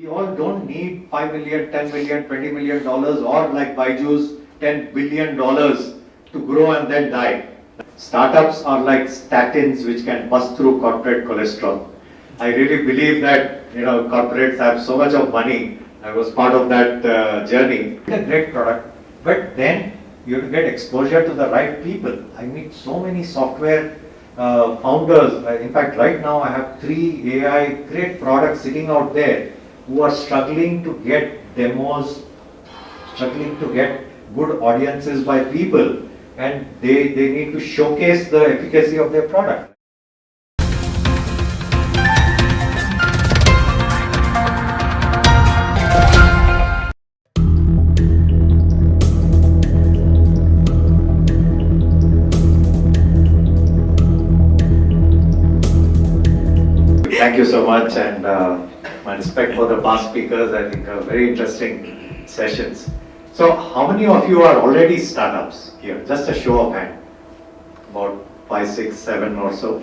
We all don't need 5 million, 10 million, 20 million dollars or like Baiju's $10 billion to grow and then die. Startups are like statins which can bust through corporate cholesterol. I really believe that corporates have so much of money. I was part of that journey. It's a great product, but then you have to get exposure to the right people. I meet so many software founders. In fact, right now I have 3 AI great products sitting out there who are struggling to get demos, struggling to get good audiences by people, and they need to showcase the efficacy of their product. Thank you so much, and my respect for the past speakers. I think very interesting sessions. So, how many of you are already startups here? Just a show of hand. About 5, 6, 7 or so.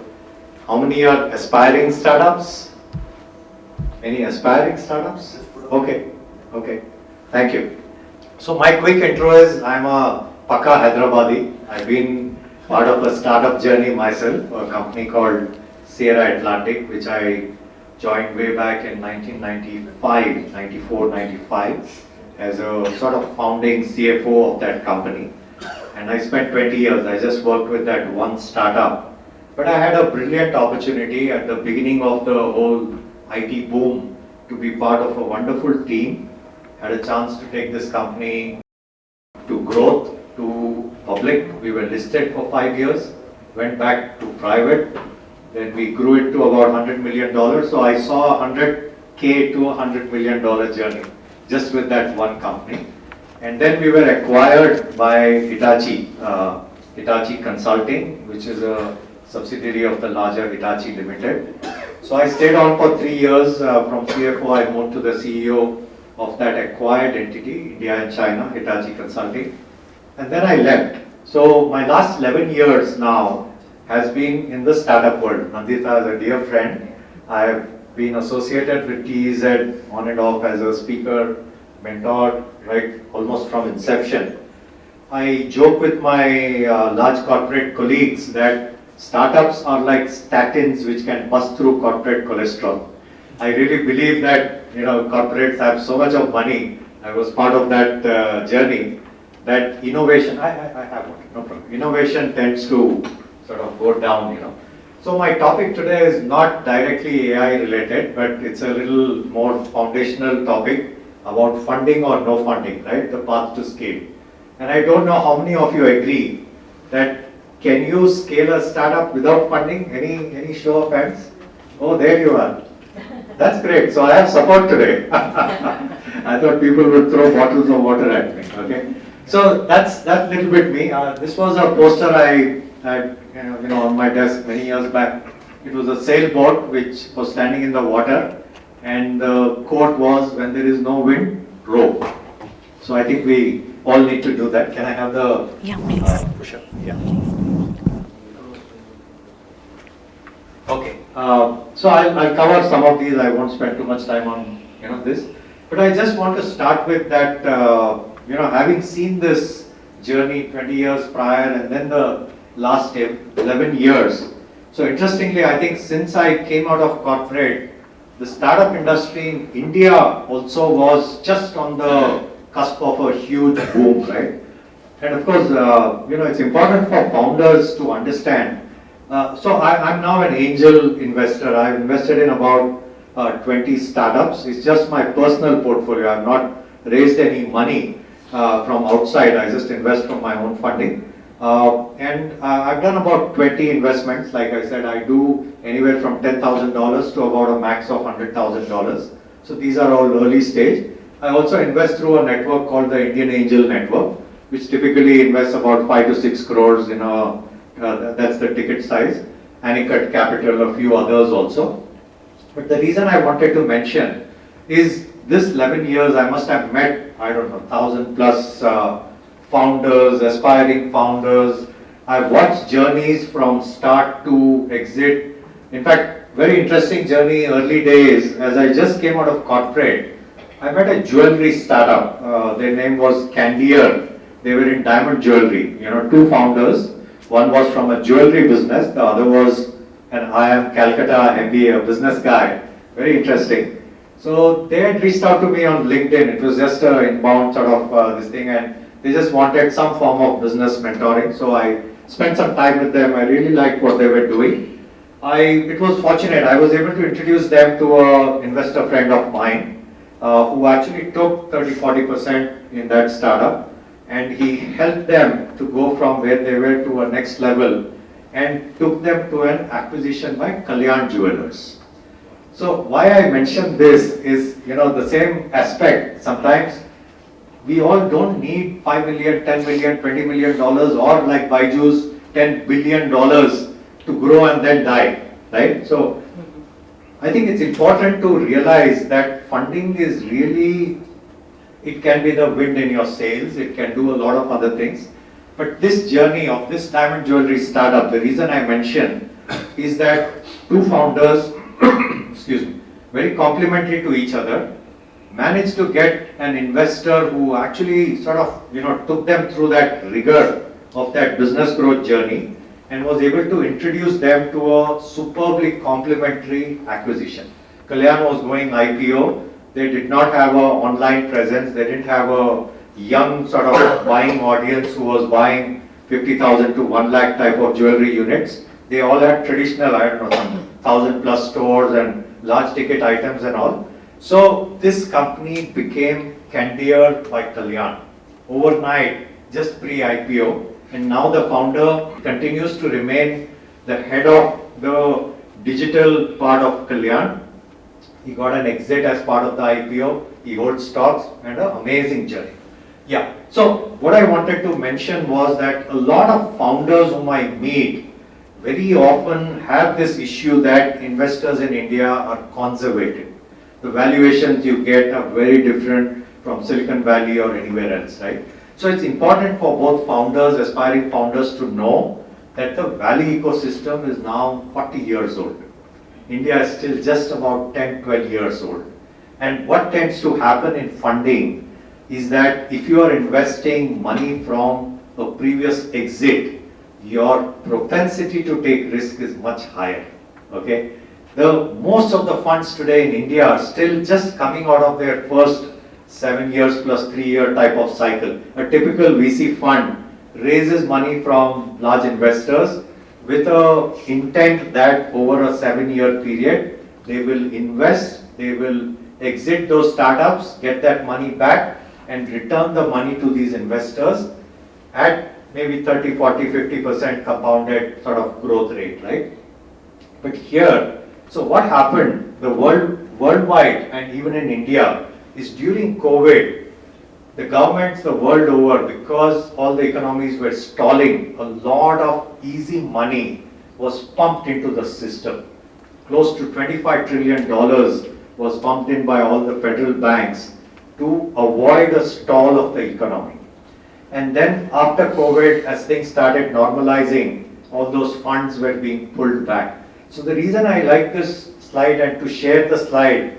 How many are aspiring startups? Any aspiring startups? Okay, okay. Thank you. So, my quick intro is I'm a Pakka Hyderabadi. I've been part of a startup journey myself, a company called Sierra Atlantic, which I joined way back in 1995, 94, 95, as a sort of founding CFO of that company. And I spent 20 years, I just worked with that one startup. But I had a brilliant opportunity at the beginning of the whole IT boom to be part of a wonderful team. Had a chance to take this company to growth, to public. We were listed for 5 years, went back to private. Then we grew it to about $100 million. So I saw $100K to $100 million journey just with that one company. And then we were acquired by Hitachi, Hitachi Consulting, which is a subsidiary of the larger Hitachi Limited. So I stayed on for 3 years. From CFO, I moved to the CEO of that acquired entity, India and China, Hitachi Consulting. And then I left. So my last 11 years now has been in the startup world. Nandita is a dear friend. I have been associated with TEZ on and off as a speaker, mentor, right, almost from inception. I joke with my large corporate colleagues that startups are like statins which can bust through corporate cholesterol. I really believe that corporates have so much of money. I was part of that journey. That innovation, I have one, no problem. Innovation tends to sort of go down, So my topic today is not directly AI related, but it's a little more foundational topic about funding or no funding, right? The path to scale. And I don't know how many of you agree that can you scale a startup without funding? Any show of hands? Oh, there you are. That's great. So I have support today. I thought people would throw bottles of water at me. Okay. So that's little bit me. This was a poster I had on my desk many years back. It was a sailboat which was standing in the water, and the quote was, "When there is no wind, row." So I think we all need to do that. Can I have the push-up? Yeah. Okay. So I'll cover some of these. I won't spend too much time on this, but I just want to start with that. Having seen this journey 20 years prior, and then the last 11 years. So interestingly, I think since I came out of corporate, the startup industry in India also was just on the cusp of a huge boom, right? And of course, it's important for founders to understand. So I'm now an angel investor. I've invested in about 20 startups. It's just my personal portfolio. I've not raised any money from outside. I just invest from my own funding. And I've done about 20 investments. Like I said, I do anywhere from $10,000 to about a max of $100,000. So these are all early stage. I also invest through a network called the Indian Angel Network, which typically invests about 5 to 6 crores in that's the ticket size. Anicut Capital, a few others also. But the reason I wanted to mention is this 11 years I must have met, I don't know, 1,000 plus founders, aspiring founders. I've watched journeys from start to exit. In fact, very interesting journey, early days. As I just came out of corporate, I met a jewelry startup. Their name was Candier. They were in diamond jewelry. Two founders. One was from a jewelry business. The other was an IIM Calcutta MBA, a business guy. Very interesting. So they had reached out to me on LinkedIn. It was just an inbound sort of this thing, and they just wanted some form of business mentoring. So I spent some time with them. I really liked what they were doing. It was fortunate. I was able to introduce them to an investor friend of mine who actually took 30-40% in that startup, and he helped them to go from where they were to a next level and took them to an acquisition by Kalyan Jewelers. So why I mention this is, the same aspect. Sometimes we all don't need 5 million, 10 million, 20 million dollars, or like Baiju's $10 billion to grow and then die, right? So I think it's important to realize that funding is really, it can be the wind in your sails, it can do a lot of other things. But this journey of this diamond jewelry startup, the reason I mention is that two founders, excuse me, very complementary to each other, managed to get an investor who actually sort of, took them through that rigor of that business growth journey and was able to introduce them to a superbly complementary acquisition. Kalyan was going IPO. They did not have an online presence. They didn't have a young sort of buying audience who was buying 50,000 to 1 lakh type of jewelry units. They all had traditional, 1,000+ stores and large ticket items and all. So this company became Candier by Kalyan overnight, just pre-IPO. And now the founder continues to remain the head of the digital part of Kalyan. He got an exit as part of the IPO. He holds stocks and an amazing journey. Yeah, so what I wanted to mention was that a lot of founders whom I meet very often have this issue that investors in India are conservative. The valuations you get are very different from Silicon Valley or anywhere else, right? So it's important for both founders, aspiring founders, to know that the Valley ecosystem is now 40 years old. India is still just about 10, 12 years old. And what tends to happen in funding is that if you are investing money from a previous exit, your propensity to take risk is much higher, okay? Most of the funds today in India are still just coming out of their first 7 years plus 3 year type of cycle. A typical VC fund raises money from large investors with a intent that over a 7-year period, they will invest, they will exit those startups, get that money back and return the money to these investors at maybe 30, 40, 50% compounded sort of growth rate, right? But here, so what happened, the worldwide and even in India, is during COVID, the governments the world over, because all the economies were stalling, a lot of easy money was pumped into the system. Close to $25 trillion was pumped in by all the federal banks to avoid a stall of the economy. And then after COVID, as things started normalizing, all those funds were being pulled back. So the reason I like this slide and to share the slide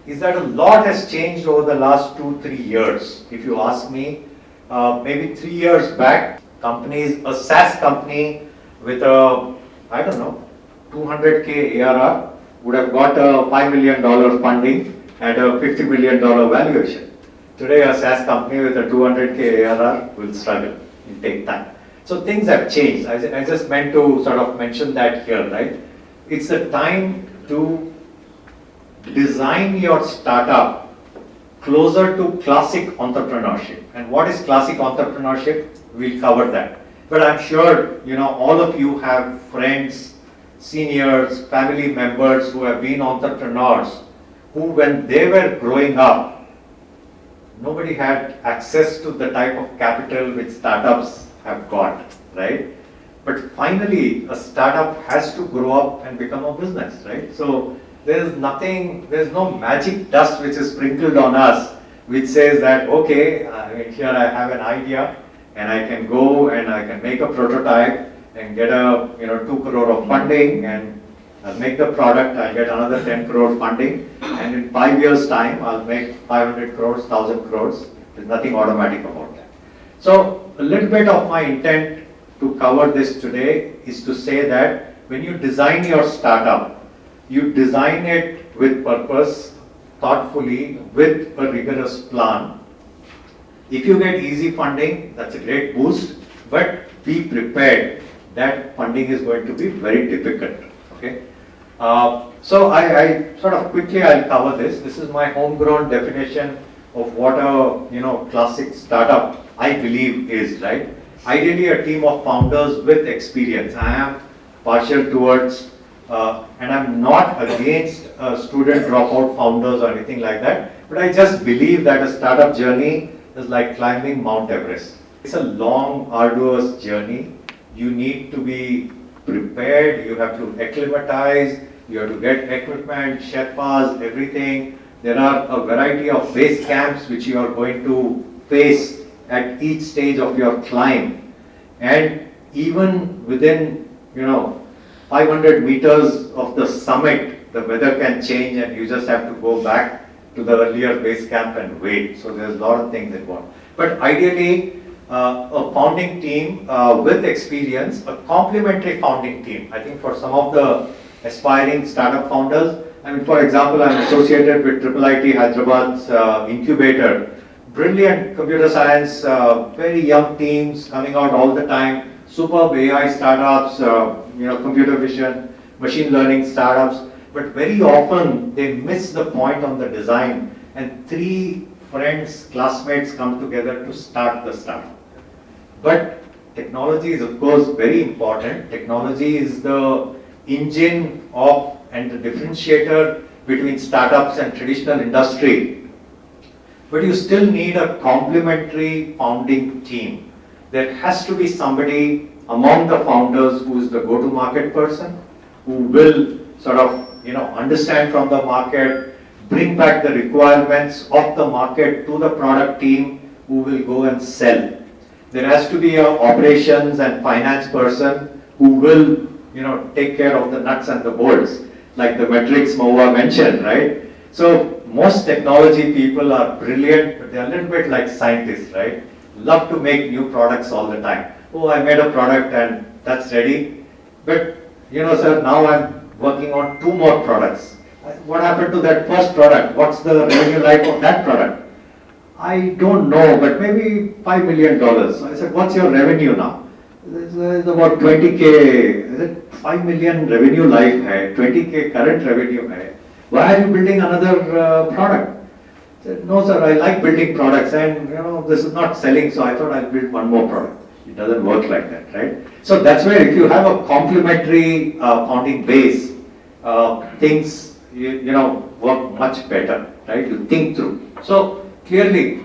is that a lot has changed over the last 2-3 years. If you ask me, maybe 3 years back, a SaaS company with a, 200K ARR would have got a $5 million funding at a $50 million valuation. Today, a SaaS company with a 200K ARR will struggle. It will take time. So things have changed. I just meant to sort of mention that here, right? It's a time to design your startup closer to classic entrepreneurship. And what is classic entrepreneurship? We'll cover that. But I'm sure, all of you have friends, seniors, family members who have been entrepreneurs who, when they were growing up, nobody had access to the type of capital which startups have got, right? But finally, a startup has to grow up and become a business, right? So there's no magic dust which is sprinkled on us which says that, okay, here I have an idea and I can go and I can make a prototype and get a 2 crore of funding and I'll make the product, I'll get another 10 crore funding, and in 5 years' time, I'll make 500 crores, 1000 crores. There's nothing automatic about that. So, a little bit of my intent to cover this today is to say that when you design your startup, you design it with purpose, thoughtfully, with a rigorous plan. If you get easy funding, that's a great boost, but be prepared that funding is going to be very difficult. Okay. So I sort of quickly I'll cover this. This is my homegrown definition of what a classic startup I believe is, right? Ideally, a team of founders with experience. I am partial towards, and I'm not against student dropout founders or anything like that, but I just believe that a startup journey is like climbing Mount Everest. It's a long, arduous journey. You need to be prepared, you have to acclimatize, you have to get equipment, Sherpas, everything. There are a variety of base camps which you are going to face at each stage of your climb. And even within, 500 meters of the summit, the weather can change and you just have to go back to the earlier base camp and wait. So there's a lot of things involved. But ideally, a founding team with experience, a complementary founding team. I think for some of the aspiring startup founders, for example, I'm associated with IIIT Hyderabad's incubator. Brilliant computer science, very young teams coming out all the time, superb AI startups, computer vision, machine learning startups, but very often they miss the point on the design and 3 friends, classmates come together to start the startup. But technology is of course very important. Technology is the engine of and the differentiator between startups and traditional industry. But you still need a complementary founding team. There has to be somebody among the founders who is the go-to-market person, who will sort of understand from the market, bring back the requirements of the market to the product team, who will go and sell. There has to be an operations and finance person who will take care of the nuts and the bolts, like the metrics Moa mentioned, right? So most technology people are brilliant, but they're a little bit like scientists, right? Love to make new products all the time. Oh, I made a product and that's ready. But sir, now I'm working on 2 more products. What happened to that first product? What's the revenue life of that product? I don't know, but maybe $5 million. So I said, what's your revenue now? It's about 20K. I said, 5 million revenue life hai, 20K current revenue hai. Why are you building another product? I said, no sir, I like building products and this is not selling, so I thought I'll build 1 more product. It doesn't work like that, right? So that's where if you have a complementary founding base, things work much better, right? You think through. So clearly,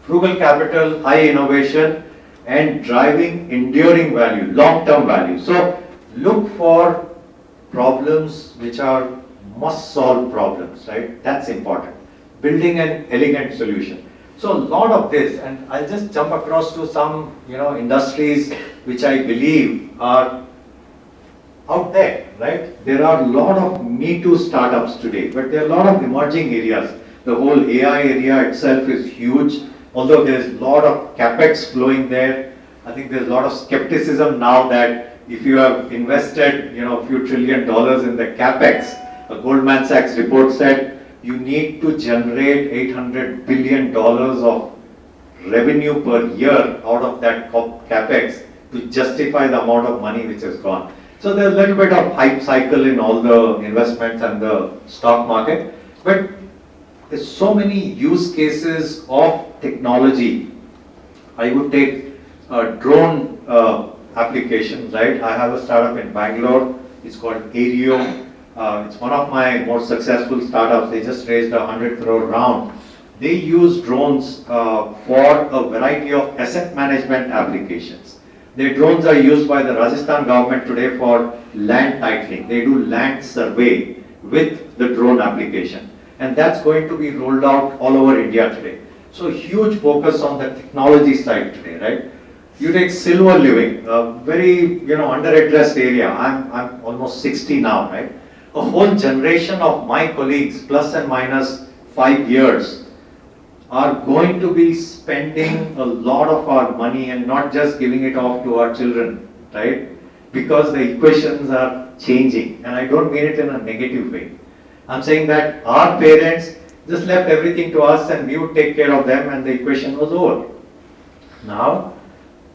frugal capital, high innovation, and driving enduring value, long-term value. So look for problems which are must-solve problems, right? That's important. Building an elegant solution. So a lot of this, and I'll just jump across to some industries which I believe are out there, right? There are a lot of Me Too startups today, but there are a lot of emerging areas. The whole AI area itself is huge, although there's a lot of capex flowing there. I think there's a lot of skepticism now that if you have invested, a few $1 trillion in the capex, a Goldman Sachs report said you need to generate $800 billion of revenue per year out of that capex to justify the amount of money which has gone. So there's a little bit of hype cycle in all the investments and the stock market, but there's so many use cases of technology. I would take drone applications, right? I have a startup in Bangalore. It's called Aereo. It's one of my more successful startups. They just raised a 100 crore round. They use drones for a variety of asset management applications. Their drones are used by the Rajasthan government today for land titling. They do land survey with the drone application. And that's going to be rolled out all over India today. So huge focus on the technology side today, right? You take silver living, a very under-addressed area. I'm almost 60 now, right? A whole generation of my colleagues, plus and minus 5 years, are going to be spending a lot of our money and not just giving it off to our children, right? Because the equations are changing, and I don't mean it in a negative way. I'm saying that our parents just left everything to us and we would take care of them and the equation was over. Now,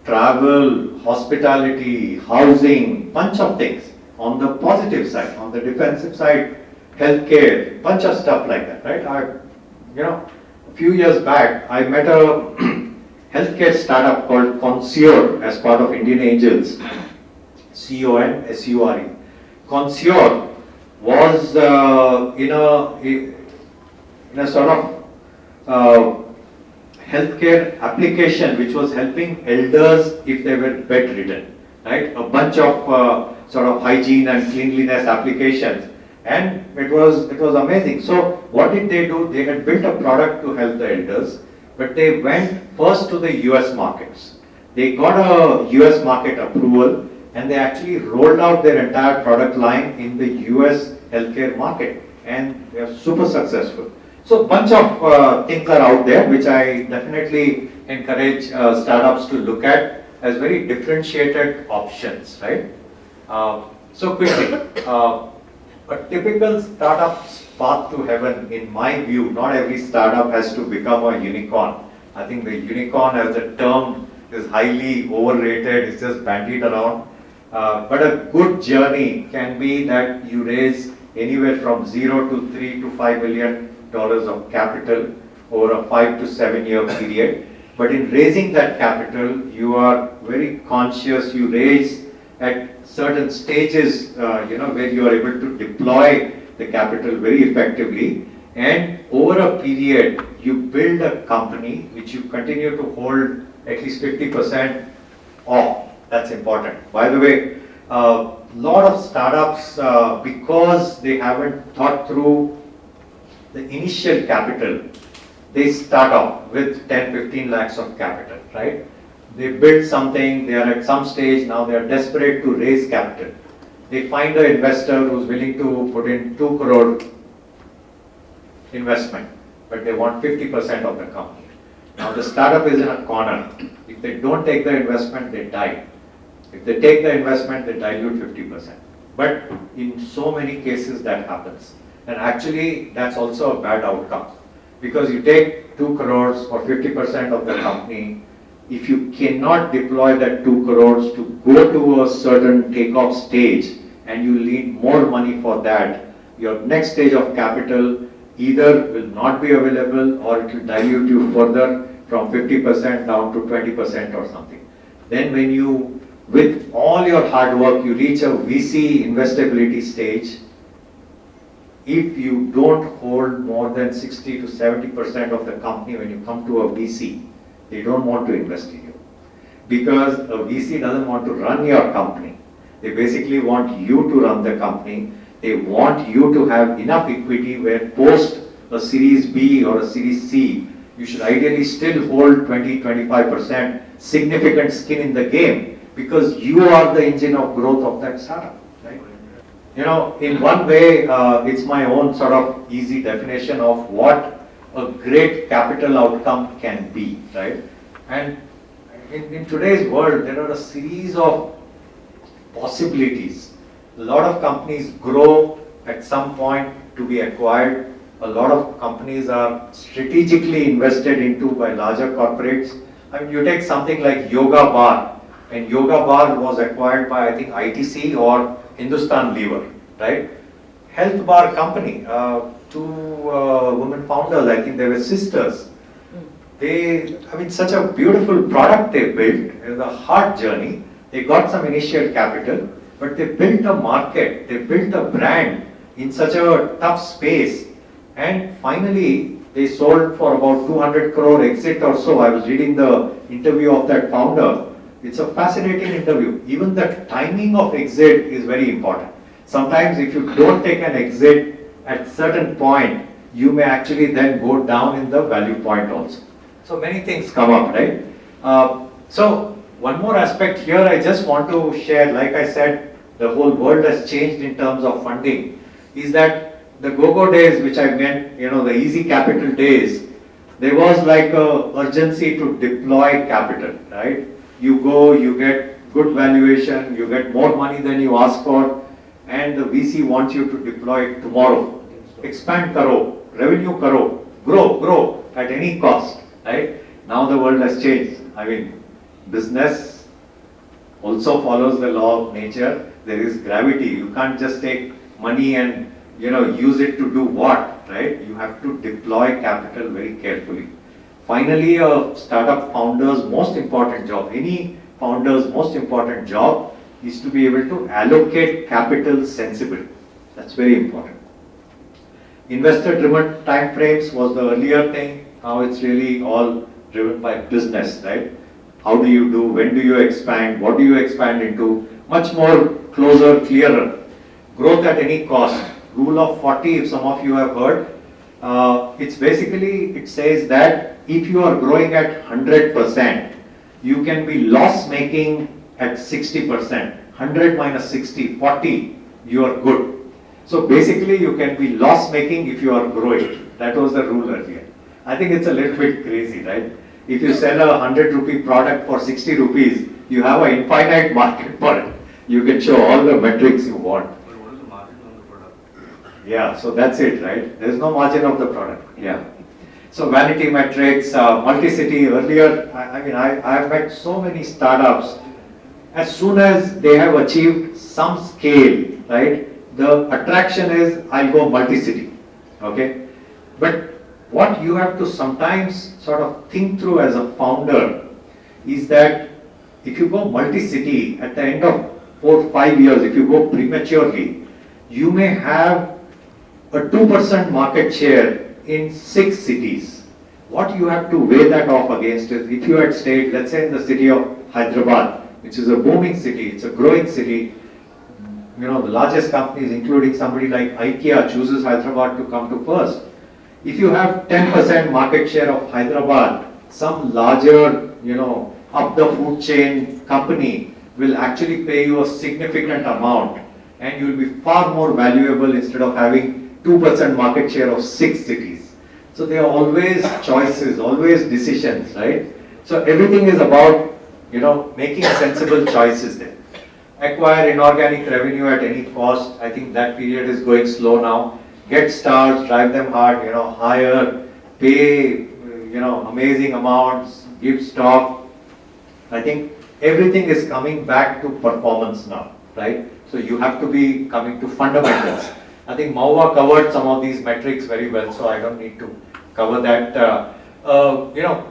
travel, hospitality, housing, bunch of things. On the positive side, on the defensive side, healthcare, bunch of stuff like that, right? A few years back, I met a healthcare startup called Consure as part of Indian Angels, CONSURE. Consure was in a sort of healthcare application which was helping elders if they were bedridden, right? A bunch of sort of hygiene and cleanliness applications, and it was amazing. So what did they do? They had built a product to help the elders, but they went first to the US markets. They got a US market approval and they actually rolled out their entire product line in the US healthcare market, and they are super successful. So bunch of things are out there which I definitely encourage startups to look at as very differentiated options, right? So quickly, a typical startup's path to heaven, in my view, not every startup has to become a unicorn. I think the unicorn as a term is highly overrated, it's just bandied around. But a good journey can be that you raise anywhere from 0 to 3 to $5 billion of capital over a 5 to 7 year period. But in raising that capital, you are very conscious, you raise at certain stages, where you are able to deploy the capital very effectively, and over a period, you build a company which you continue to hold at least 50% of. That's important. By the way, a lot of startups, because they haven't thought through the initial capital, they start off with 10-15 lakhs of capital, right? They build something, they are at some stage, now they are desperate to raise capital. They find an investor who's willing to put in 2 crore investment, but they want 50% of the company. Now the startup is in a corner. If they don't take the investment, they die. If they take the investment, they dilute 50%. But in so many cases that happens. And actually, that's also a bad outcome. Because you take 2 crores or 50% of the company, if you cannot deploy that 2 crores to go to a certain takeoff stage and you need more money for that, your next stage of capital either will not be available or it will dilute you further from 50% down to 20% or something. Then when you, with all your hard work, you reach a VC investability stage, if you don't hold more than 60 to 70% of the company when you come to a VC, they don't want to invest in you. Because a VC doesn't want to run your company. They basically want you to run the company. They want you to have enough equity where post a Series B or a Series C, you should ideally still hold 20-25% significant skin in the game, because you are the engine of growth of that startup. In one way, it's my own sort of easy definition of what a great capital outcome can be, right? And in today's world, there are a series of possibilities. A lot of companies grow at some point to be acquired. A lot of companies are strategically invested into by larger corporates. I mean, you take something like Yoga Bar, and Yoga Bar was acquired by, I think, ITC or Hindustan Lever, right? Health bar company, 2 women founders, I think they were sisters. Such a beautiful product they built. It was a hard journey. They got some initial capital, but they built a market, they built a brand in such a tough space, and finally they sold for about 200 crore exit or so. I was reading the interview of that founder. It's a fascinating interview. Even the timing of exit is very important. Sometimes if you don't take an exit at certain point, you may actually then go down in the value point also. So many things come up, right? So One more aspect here I just want to share, like I said, the whole world has changed in terms of funding, is that the go-go days, which I meant, the easy capital days, there was like a urgency to deploy capital, right? You go, you get good valuation, you get more money than you ask for, and the VC wants you to deploy it tomorrow. Expand karo, revenue karo, grow at any cost, right? Now the world has changed. I mean, business also follows the law of nature. There is gravity. You can't just take money and use it to do what, right? You have to deploy capital very carefully. Finally, a startup founder's most important job, any founder's most important job, is to be able to allocate capital sensibly. That's very important. Investor-driven time frames was the earlier thing. Now it's really all driven by business, right? How do you do? When do you expand? What do you expand into? Much more closer, clearer. Growth at any cost. Rule of 40, if some of you have heard, it says that if you are growing at 100%, you can be loss-making at 60%. 100 minus 60, 40, you are good. So basically, you can be loss-making if you are growing. That was the rule earlier. I think it's a little bit crazy, right? If you sell a 100 rupee product for 60 rupees, you have an infinite market for it. You can show all the metrics you want. But what is the margin on the product? Yeah, so that's it, right? There's no margin of the product. Yeah. So vanity metrics, multi-city. Earlier, I've met so many startups. As soon as they have achieved some scale, right? The attraction is I'll go multi-city. Okay, but what you have to sometimes sort of think through as a founder is that if you go multi-city at the end of 4 or 5 years, if you go prematurely, you may have a 2% market share in 6 cities. What you have to weigh that off against is if you had stayed, let's say in the city of Hyderabad, which is a booming city, it's a growing city, the largest companies, including somebody like IKEA, chooses Hyderabad to come to first. If you have 10% market share of Hyderabad, some larger, up the food chain company will actually pay you a significant amount and you will be far more valuable instead of having 2% market share of 6 cities. So there are always choices, always decisions, right? So everything is about, making sensible choices there. Acquire inorganic revenue at any cost. I think that period is going slow now. Get stars, drive them hard, hire, pay, amazing amounts, give stock. I think everything is coming back to performance now, right? So you have to be coming to fundamentals. I think Maua covered some of these metrics very well, so I don't need to cover that.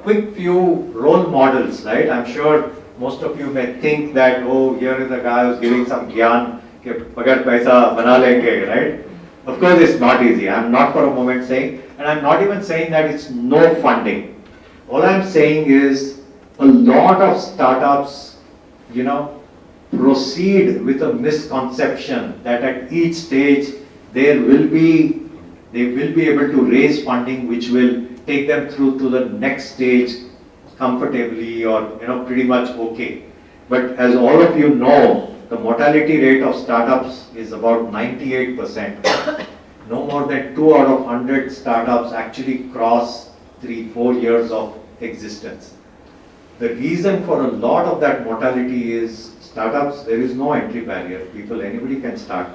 Quick few role models, right? I'm sure most of you may think that, oh, here is a guy who's giving some gyan, pagar paisa bana lenge, right? Of course, it's not easy. I'm not for a moment saying, and I'm not even saying that it's no funding. All I'm saying is a lot of startups, proceed with a misconception that at each stage they will be able to raise funding which will take them through to the next stage comfortably or pretty much okay. But as all of you know, the mortality rate of startups is about 98%. No more than 2 out of 100 startups actually cross 3-4 years of existence. The reason for a lot of that mortality is startups, there is no entry barrier. Anybody can start.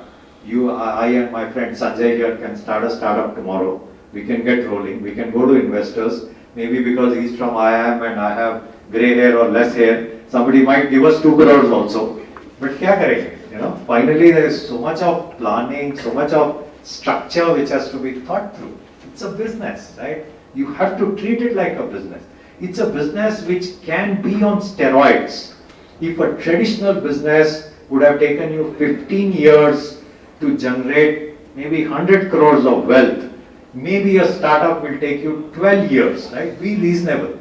I and my friend Sanjay here can start a startup tomorrow. We can get rolling. We can go to investors. Maybe because he's from IIM and I have grey hair or less hair, somebody might give us 2 crores also. But kya karenge? Finally there is so much of planning, so much of structure which has to be thought through. It's a business, right? You have to treat it like a business. It's a business which can be on steroids. If a traditional business would have taken you 15 years to generate maybe 100 crores of wealth, maybe a startup will take you 12 years, right? Be reasonable.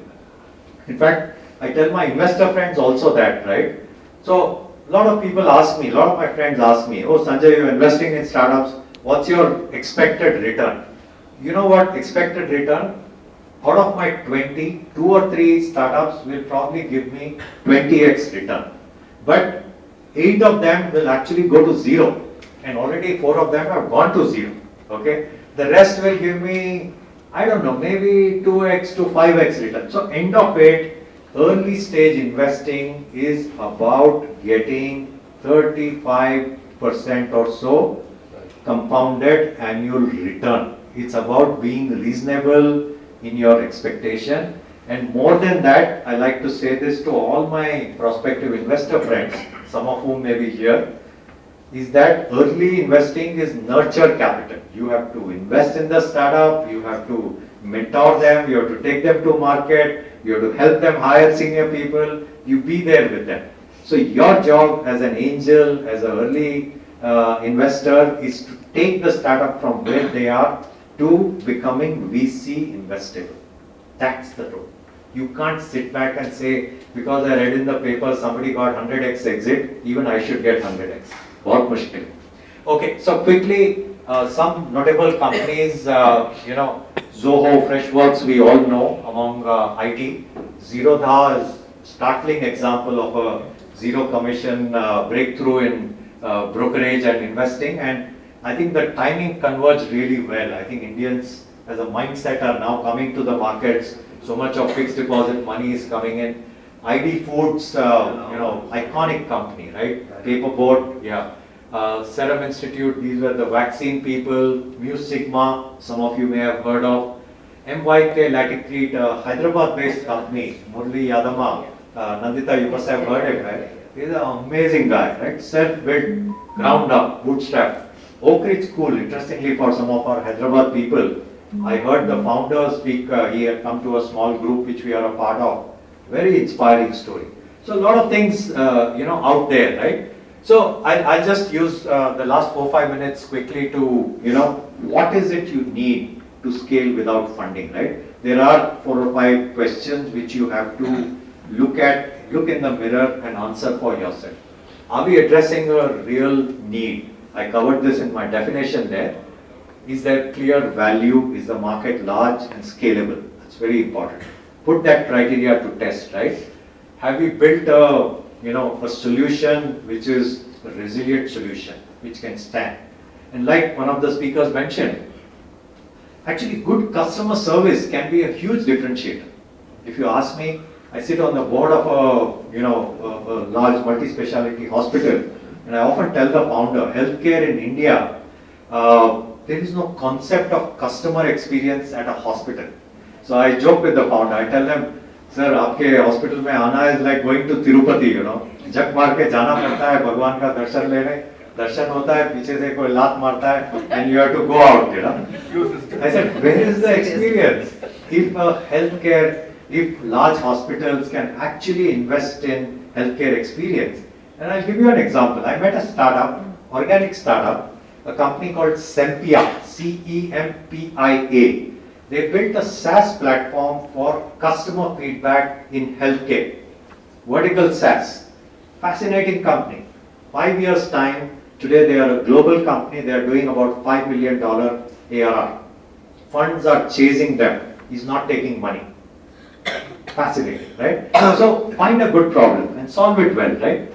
In fact, I tell my investor friends also that, right? So, a lot of people ask me, a lot of my friends ask me, oh Sanjay, you're investing in startups, what's your expected return? You know what expected return? out of my 20, 2 or 3 startups will probably give me 20x return. But 8 of them will actually go to 0, and already 4 of them have gone to 0. Okay, the rest will give me, I don't know, maybe 2x to 5x return. So end of it, early stage investing is about getting 35% or so compounded annual return. It's about being reasonable in your expectation. And more than that, I like to say this to all my prospective investor friends, some of whom may be here, is that early investing is nurture capital. You have to invest in the startup, you have to mentor them, you have to take them to market, you have to help them hire senior people, you be there with them. So your job as an angel, as an early investor is to take the startup from where they are to becoming VC investable. That's the role. You can't sit back and say, because I read in the paper somebody got 100x exit, even I should get 100x. बहुत मुश्किल है. Okay, so quickly, some notable companies, Zoho, Freshworks, we all know among IT. Zerodha is startling example of a zero commission breakthrough in brokerage and investing, and I think the timing converged really well. I think Indians as a mindset are now coming to the markets. So much of fixed deposit money is coming in. ID Foods, iconic company, right? Paperboard, yeah. Serum Institute, these were the vaccine people. Mu Sigma, some of you may have heard of. MYK Laticrete, Hyderabad-based company. Murli Yadama, Nandita, you must have heard him, right? He's an amazing guy, right? Self-built, ground up, bootstrap. Oak Ridge School, interestingly for some of our Hyderabad people, I heard the founder speak, he had come to a small group which we are a part of. Very inspiring story. So a lot of things, out there, right? So I'll just use the last 4-5 minutes quickly to, what is it you need to scale without funding, right? There are 4 or 5 questions which you have to look in the mirror and answer for yourself. Are we addressing a real need? I covered this in my definition there. Is there clear value? Is the market large and scalable? That's very important. Put that criteria to test, right? Have we built a solution which is a resilient solution, which can stand? And like one of the speakers mentioned, actually good customer service can be a huge differentiator. If you ask me, I sit on the board of a large multi-speciality hospital, and I often tell the founder, healthcare in India, there is no concept of customer experience at a hospital. So I joke with the founder, I tell them, sir, आपके hospital में आना is like going to Tirupati, जग मार के जाना पड़ता है भगवान का दर्शन लेने, दर्शन होता है, पीछे से कोई लात मारता है, and you have to go out, I said, where is the experience? If if large hospitals can actually invest in healthcare experience, and I'll give you an example. I met a startup, organic startup, a company called Sempia, CEMPIA. They built a SaaS platform for customer feedback in healthcare. Vertical SaaS. Fascinating company. 5 years time, today they are a global company. They are doing about $5 million ARR. Funds are chasing them. He's not taking money. Fascinating, right? So find a good problem and solve it well, right?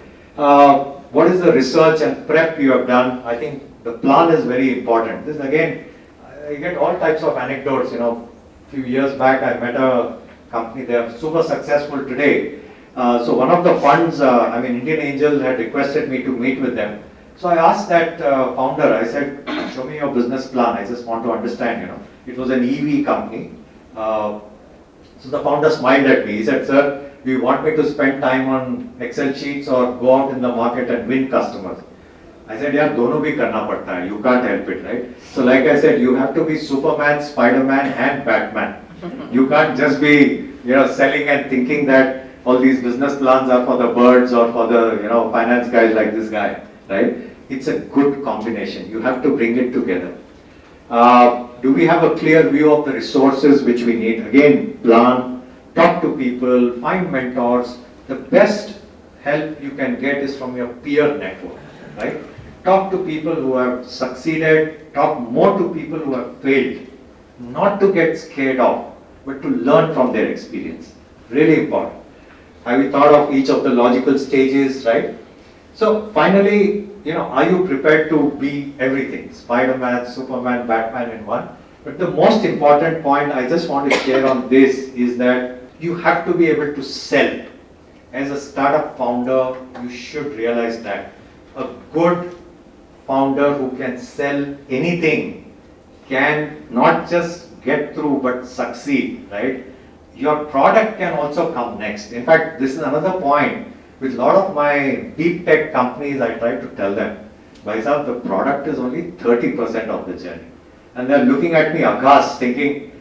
What is the research and prep you have done? I think the plan is very important. This again, I get all types of anecdotes. A few years back I met a company, they are super successful today. So one of the funds, Indian Angels had requested me to meet with them. So I asked that founder, I said, show me your business plan, I just want to understand, It was an EV company. So the founder smiled at me. He said, sir, do you want me to spend time on Excel sheets or go out in the market and win customers? I said, yeah, dono bhi karna padta hai. You can't help it, right? So like I said, you have to be Superman, Spider-Man and Batman. You can't just be, selling and thinking that all these business plans are for the birds or for the, finance guys like this guy, right? It's a good combination. You have to bring it together. Do we have a clear view of the resources which we need? Again, plan, talk to people, find mentors. The best help you can get is from your peer network, right? Talk to people who have succeeded, talk more to people who have failed. Not to get scared off, but to learn from their experience. Really important. Have you thought of each of the logical stages, right? So finally, are you prepared to be everything? Spider-Man, Superman, Batman in one? But the most important point I just want to share on this is that you have to be able to sell. As a startup founder, you should realize that a good founder who can sell anything can not just get through but succeed, right? Your product can also come next. In fact, this is another point. With a lot of my deep tech companies, I try to tell them, by sir, the product is only 30% of the journey. And they're looking at me aghast, thinking,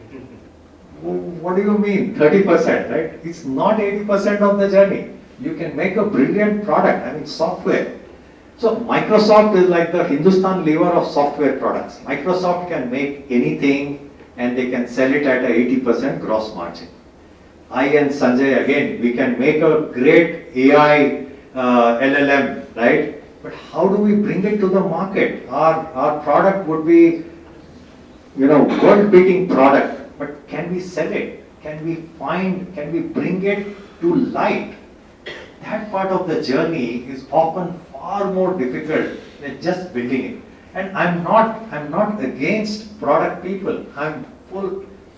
what do you mean, 30%, right? It's not 80% of the journey. You can make a brilliant product, software. So Microsoft is like the Hindustan lever of software products. Microsoft can make anything and they can sell it at a 80% gross margin. I and Sanjay, again, we can make a great AI LLM, right? But how do we bring it to the market? Our product would be, world-beating product, but can we sell it? Can we bring it to light? That part of the journey is often far more difficult than just building it. And I'm not against product people. I'm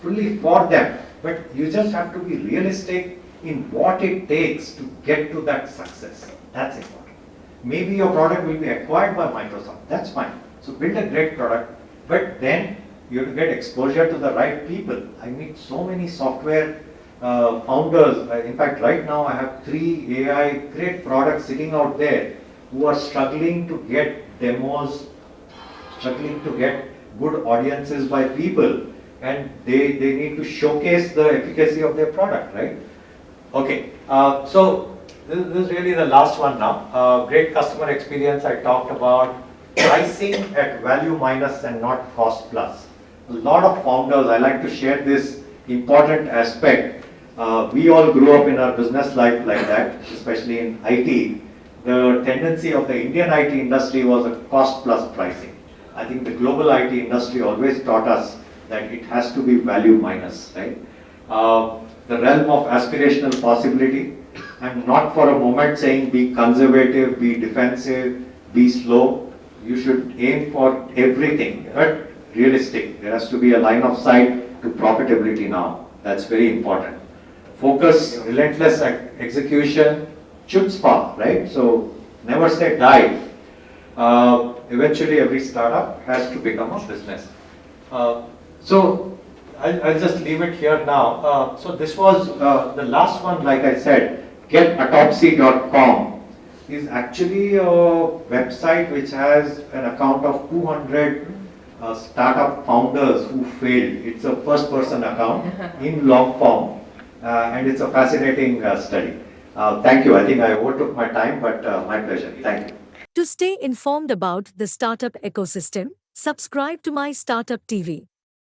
fully for them. But you just have to be realistic in what it takes to get to that success. That's important. Maybe your product will be acquired by Microsoft. That's fine. So build a great product, but then you have to get exposure to the right people. I meet so many software founders. In fact, right now I have 3 AI great products sitting out there who are struggling to get demos, struggling to get good audiences by people, and they need to showcase the efficacy of their product, right? Okay, so this is really the last one now. Great customer experience I talked about. Pricing at value minus and not cost plus. A lot of founders, I like to share this important aspect. We all grew up in our business life like that, especially in IT. The tendency of the Indian IT industry was a cost plus pricing. I think the global IT industry always taught us that it has to be value minus, right? The realm of aspirational possibility. I'm not for a moment saying be conservative, be defensive, be slow. You should aim for everything, but realistic. There has to be a line of sight to profitability now. That's very important. Focus, relentless execution, chutzpah, right? So never say die. Eventually every startup has to become a business. So I'll just leave it here now. So this was the last one, like I said, getautopsy.com is actually a website which has an account of 200 startup founders who failed. It's a first person account in long form and it's a fascinating study. Thank you. I think I overtook my time, but my pleasure. Thank you. To stay informed about the startup ecosystem, subscribe to my Startup TV.